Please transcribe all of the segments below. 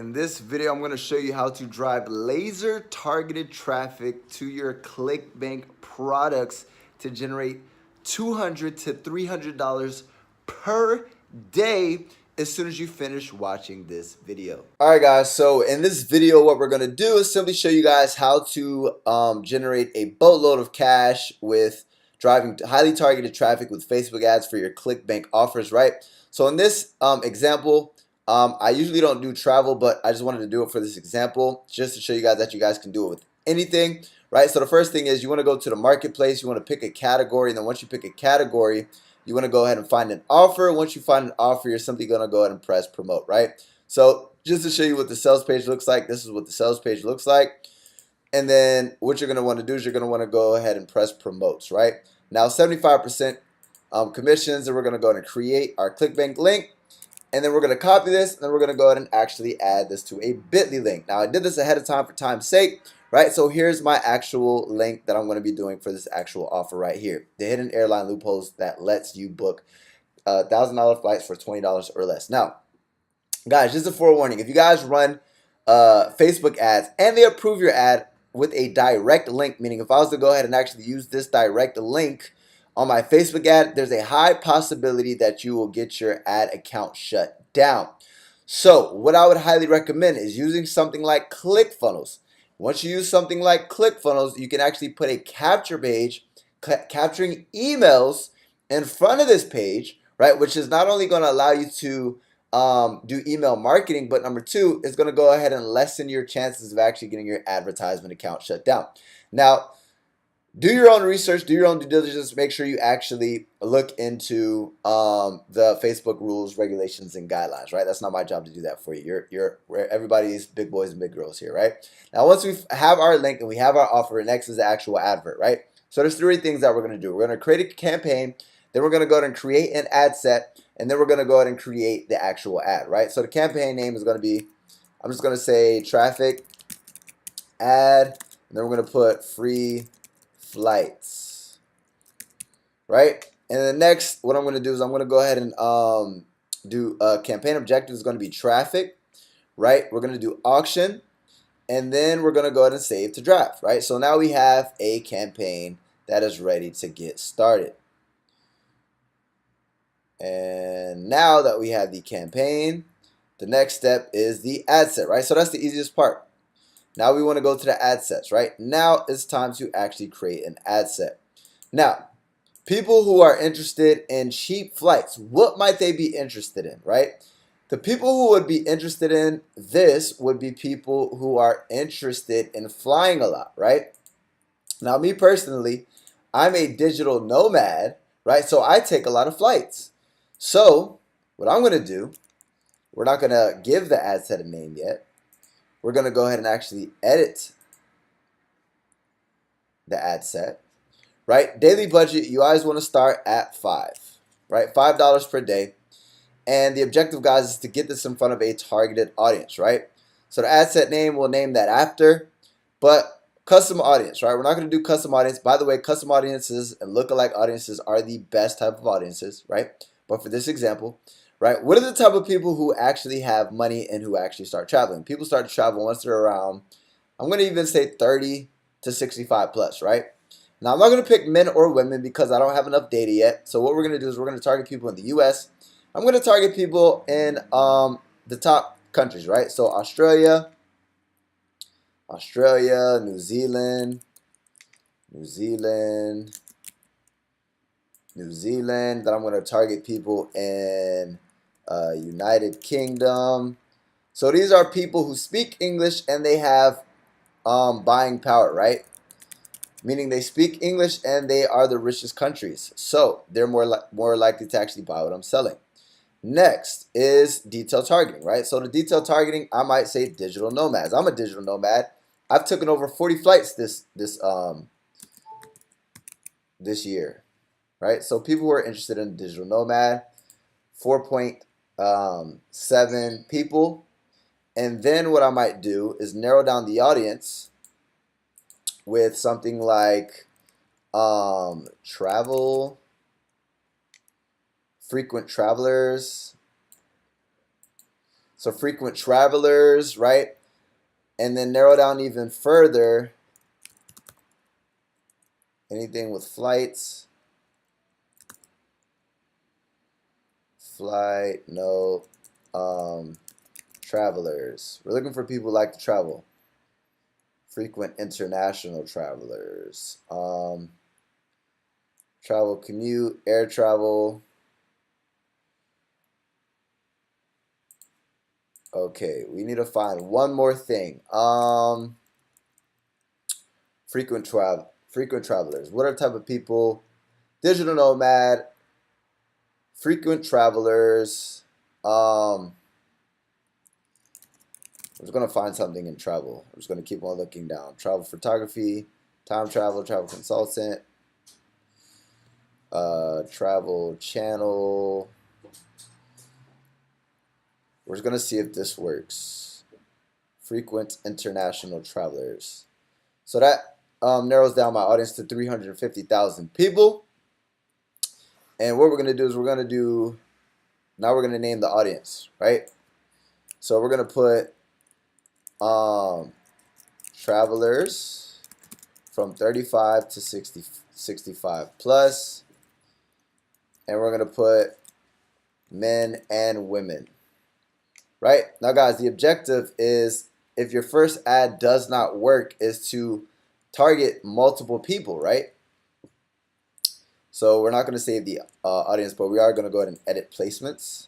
In this video, I'm going to show you how to drive laser targeted traffic to your Clickbank products to generate $200 to $300 per day as soon as you finish watching this video. All right, guys. So in this video, what we're going to do is simply show you guys how to generate a boatload of cash with driving highly targeted traffic with Facebook ads for your Clickbank offers, right? So in this example, I usually don't do travel, but I just wanted to do it for this example just to show you guys that you guys can do it with anything, right? So the first thing is you want to go to the marketplace. You want to pick a category. And then once you pick a category, you want to go ahead and find an offer. Once you find an offer, you're simply going to go ahead and press promote, right? So just to show you what the sales page looks like, this is what the sales page looks like. And then what you're going to want to do is you're going to want to go ahead and press promotes, right? Now 75% commissions, and we're going to go ahead and create our ClickBank link. And then we're going to copy this, and then we're going to go ahead and actually add this to a bit.ly link. Now, I did this ahead of time for time's sake, right? So here's my actual link that I'm going to be doing for this actual offer right here. The hidden airline loopholes that lets you book $1,000 flights for $20 or less. Now, guys, just a forewarning. If you guys run Facebook ads and they approve your ad with a direct link, meaning if I was to go ahead and actually use this direct link on my Facebook ad, there's a high possibility that you will get your ad account shut down. So what I would highly recommend is using something like ClickFunnels. Once you use something like ClickFunnels, you can actually put a capture page capturing emails in front of this page, right? Which is not only going to allow you to do email marketing, but number two, it's going to go ahead and lessen your chances of actually getting your advertisement account shut down. Now, do your own research, do your own due diligence, make sure you actually look into the Facebook rules, regulations, and guidelines, right? That's not my job to do that for you. We're everybody's big boys and big girls here, right? Now, once we have our link and we have our offer, next is the actual advert, right? So there's three things that we're going to do. We're going to create a campaign, then we're going to go ahead and create an ad set, and then we're going to go ahead and create the actual ad, right? So the campaign name is going to be, I'm just going to say traffic ad, and then we're going to put free flights, right? And then next, what I'm going to do is I'm going to go ahead and do a campaign objective is going to be traffic, right? We're going to do auction, and then we're going to go ahead and save to draft, right? So now we have a campaign that is ready to get started. And now that we have the campaign, the next step is the ad set, right? So that's the easiest part. Now we want to go to the ad sets, right? Now it's time to actually create an ad set. Now, people who are interested in cheap flights, what might they be interested in, right? The people who would be interested in this would be people who are interested in flying a lot, right? Now, me personally, I'm a digital nomad, right? So I take a lot of flights. So what I'm going to do, we're not going to give the ad set a name yet. We're going to go ahead and actually edit the ad set, right? Daily budget, you always want to start at $5, right? $5 per day. And the objective, guys, is to get this in front of a targeted audience, right? So the ad set name, we'll name that after, but custom audience, right? We're not going to do custom audience. By the way, custom audiences and lookalike audiences are the best type of audiences, right? But for this example, right, what are the type of people who actually have money and who actually start traveling? People start to travel once they're around, I'm going to even say 30 to 65 plus, right? Now, I'm not going to pick men or women because I don't have enough data yet. So what we're going to do is we're going to target people in the U.S. I'm going to target people in the top countries, right? So Australia, New Zealand, Then I'm going to target people in United Kingdom. So these are people who speak English and they have buying power, right? Meaning they speak English and they are the richest countries. So they're more likely to actually buy what I'm selling. Next is detail targeting, right? So the detail targeting, I might say digital nomads. I'm a digital nomad. I've taken over 40 flights this year, right? So people who are interested in digital nomad, 4.7 people. And then what I might do is narrow down the audience with something like travel, frequent travelers, So frequent travelers, right? And then narrow down even further, anything with flights. Flight, no. Travelers. We're looking for people who like to travel. Frequent international travelers. Travel, commute, air travel. Okay, we need to find one more thing. Frequent travelers. What are the type of people? Digital nomad, frequent travelers. I'm just gonna find something in travel. I'm just gonna keep on looking down. Travel photography, time travel, travel consultant, travel channel. We're just gonna see if this works. Frequent international travelers. So that narrows down my audience to 350,000 people. And what we're gonna do is now we're gonna name the audience, right? So we're gonna put travelers from 35 to 65 plus, and we're gonna put men and women. Right? Now guys, the objective is, if your first ad does not work, is to target multiple people, right? So we're not going to save the audience, but we are going to go ahead and edit placements.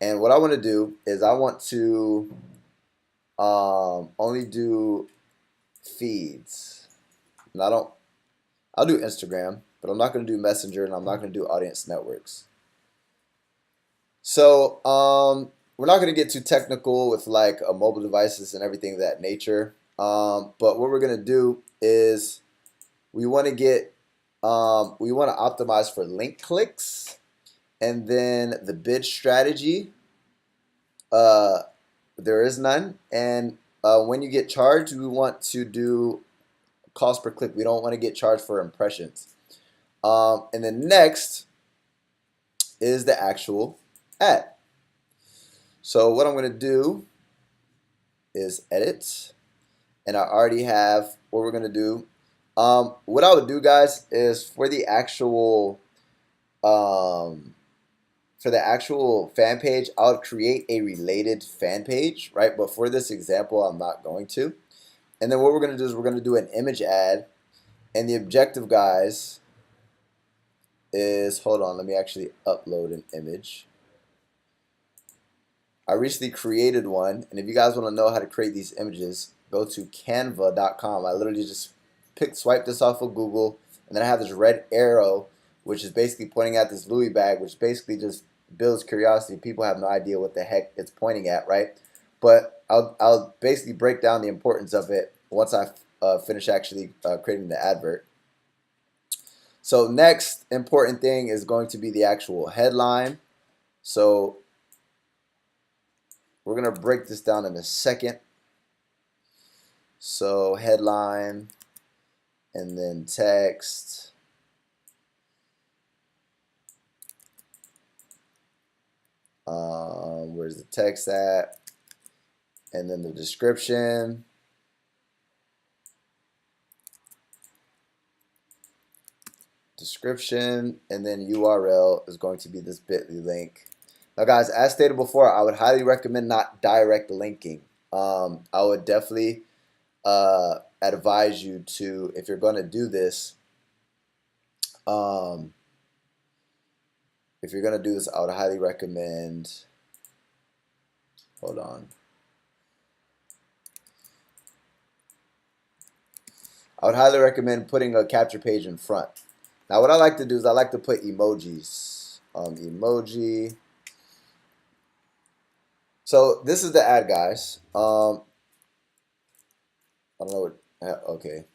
And what I want to do is I want to only do feeds. And I'll do Instagram, but I'm not going to do Messenger, and I'm not going to do audience networks. So we're not going to get too technical with like mobile devices and everything of that nature. But what we're going to do is we want to optimize for link clicks, and then the bid strategy. There is none. And when you get charged, we want to do cost per click. We don't want to get charged for impressions. And then next is the actual ad. So what I'm going to do is edit, and I already have what we're going to do. What I would do, guys, is for the actual fan page, I'll create a related fan page, right? But for this example, I'm not going to. And then what we're going to do is we're going to do an image ad, and the objective, guys, is, hold on, let me actually upload an image. I recently created one, and if you guys want to know how to create these images, go to canva.com. I literally just swipe this off of Google, and then I have this red arrow, which is basically pointing at this Louis bag, which basically just builds curiosity. People have no idea what the heck it's pointing at, right? But I'll basically break down the importance of it once I finish actually creating the advert. So next important thing is going to be the actual headline. So we're going to break this down in a second. So headline, and then text. Where's the text at? And then the description. And then URL is going to be this bit.ly link. Now guys, as stated before, I would highly recommend not direct linking. I would definitely advise you to, if you're going to do this, I would highly recommend, hold on. I would highly recommend putting a capture page in front. Now what I like to do is I like to put emojis. Emoji. So this is the ad, guys. I don't know what, okay.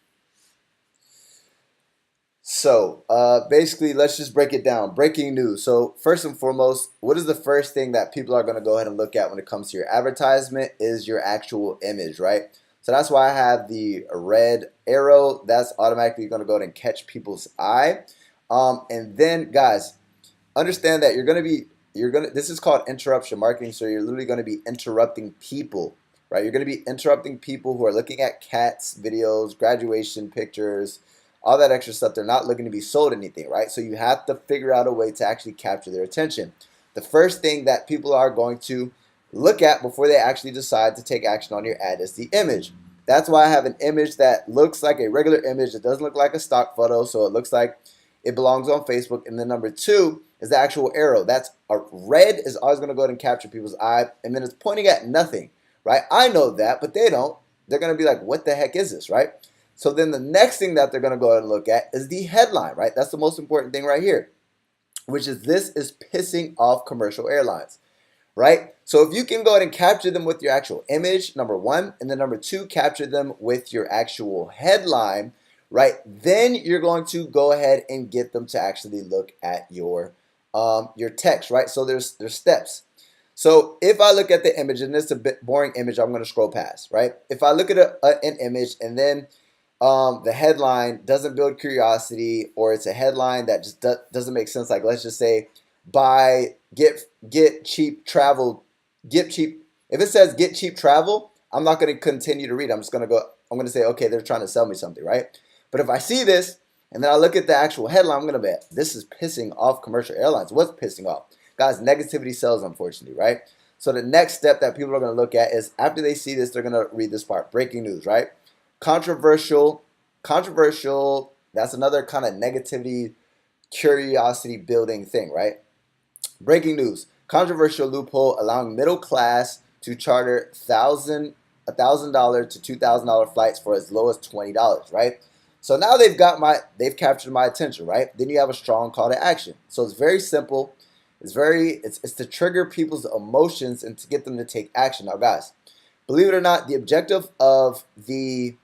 So basically, let's just break it down. Breaking news. So first and foremost, what is the first thing that people are going to go ahead and look at when it comes to your advertisement? Is your actual image, right? So that's why I have the red arrow. That's automatically going to go ahead and catch people's eye. And then, guys, understand that you're going to be this is called interruption marketing. So you're literally gonna be interrupting people, right? You're gonna be interrupting people who are looking at cats, videos, graduation pictures, all that extra stuff. They're not looking to be sold anything, right? So you have to figure out a way to actually capture their attention. The first thing that people are going to look at before they actually decide to take action on your ad is the image. That's why I have an image that looks like a regular image. It doesn't look like a stock photo, so it looks like it belongs on Facebook. And then number two is the actual arrow. That's a red is always going to go ahead and capture people's eye, and then it's pointing at nothing, right? I know that, but they don't. They're going to be like, what the heck is this, right? So then the next thing that they're going to go ahead and look at is the headline, right? That's the most important thing right here, which is this is pissing off commercial airlines, right? So if you can go ahead and capture them with your actual image, number one, and then number two, capture them with your actual headline, right? Then you're going to go ahead and get them to actually look at your text, right? So there's steps. So if I look at the image, and this is a bit boring image, I'm going to scroll past, right? If I look at an image and then the headline doesn't build curiosity, or it's a headline that just doesn't make sense, like let's just say get cheap travel, get cheap. If it says get cheap travel, I'm not going to continue to read. I'm going to say, okay, they're trying to sell me something, right? But if I see this and then I look at the actual headline, I'm going to bet this is pissing off commercial airlines. What's pissing off? Guys, negativity sells, unfortunately, right? So the next step that people are going to look at is after they see this, they're going to read this part. Breaking news, right? Controversial. That's another kind of negativity, curiosity building thing, right? Breaking news. Controversial loophole allowing middle class to charter $1,000 to $2,000 flights for as low as $20, right? So now they've captured my attention, right? Then you have a strong call to action. So it's very simple. It's to trigger people's emotions and to get them to take action. Now, guys, believe it or not, the objective of the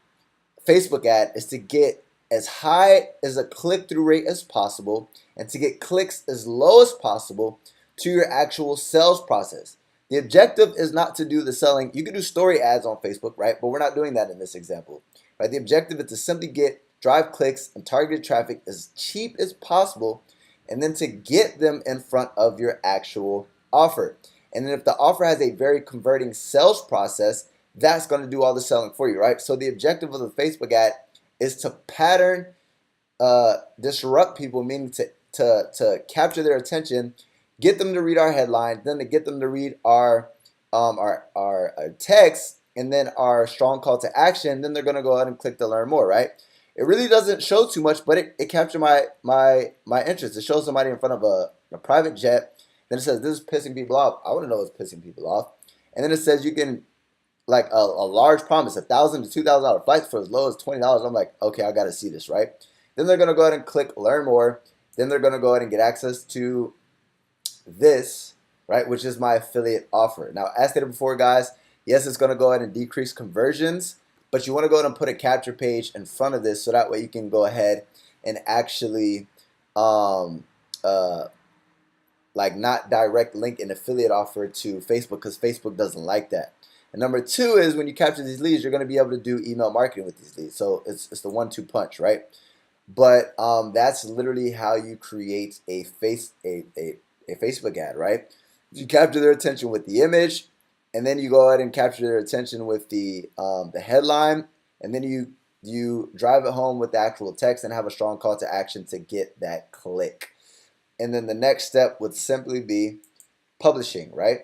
Facebook ad is to get as high as a click-through rate as possible and to get clicks as low as possible to your actual sales process. The objective is not to do the selling. You can do story ads on Facebook, right? But we're not doing that in this example, right? The objective is to simply drive clicks and targeted traffic as cheap as possible, and then to get them in front of your actual offer. And then if the offer has a very converting sales process, that's going to do all the selling for you, right? So the objective of the Facebook ad is to pattern, disrupt people, meaning to capture their attention, get them to read our headline, then to get them to read our text, and then our strong call to action. Then they're going to go ahead and click to learn more, right? It really doesn't show too much, but it captured my interest. It shows somebody in front of a private jet. Then it says, this is pissing people off. I want to know what's pissing people off. And then it says you can, like a large promise, $1,000 to $2,000 flights for as low as $20. I'm like, okay, I got to see this, right? Then they're going to go ahead and click learn more. Then they're going to go ahead and get access to this, right, which is my affiliate offer. Now, as stated before, guys, yes, it's going to go ahead and decrease conversions, but you want to go ahead and put a capture page in front of this so that way you can go ahead and actually like not direct link an affiliate offer to Facebook, because Facebook doesn't like that. And number two is when you capture these leads, you're going to be able to do email marketing with these leads. So it's the 1-2 punch, right? But that's literally how you create a Facebook ad, right? You capture their attention with the image, and then you go ahead and capture their attention with the headline, and then you drive it home with the actual text and have a strong call to action to get that click. And then the next step would simply be publishing, right?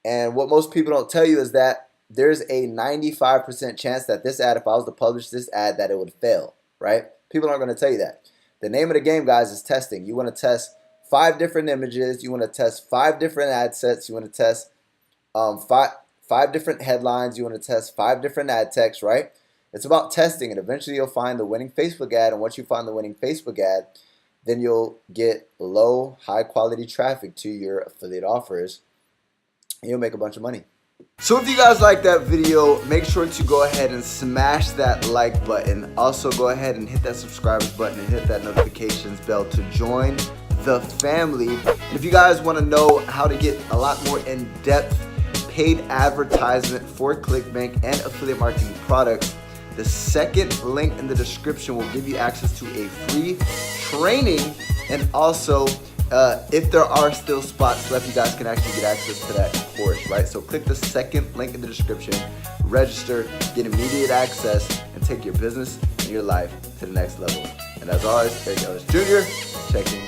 And what most people don't tell you is that there's a 95% chance that this ad, if I was to publish this ad, that it would fail, right? People aren't going to tell you that. The name of the game, guys, is testing. You want to test 5 different images. You want to test 5 different ad sets. You want to test five different headlines. You want to test 5 different ad texts, right? It's about testing, and eventually you'll find the winning Facebook ad. And once you find the winning Facebook ad, then you'll get low, high-quality traffic to your affiliate offers, and you'll make a bunch of money. So if you guys like that video, make sure to go ahead and smash that like button. Also go ahead and hit that subscribe button and hit that notifications bell to join the family. And if you guys want to know how to get a lot more in-depth paid advertisement for Clickbank and affiliate marketing products, the second link in the description will give you access to a free training and also if there are still spots left, you guys can actually get access to that course, right? So click the second link in the description, register, get immediate access, and take your business and your life to the next level. And as always, Eric Ellis Jr. checking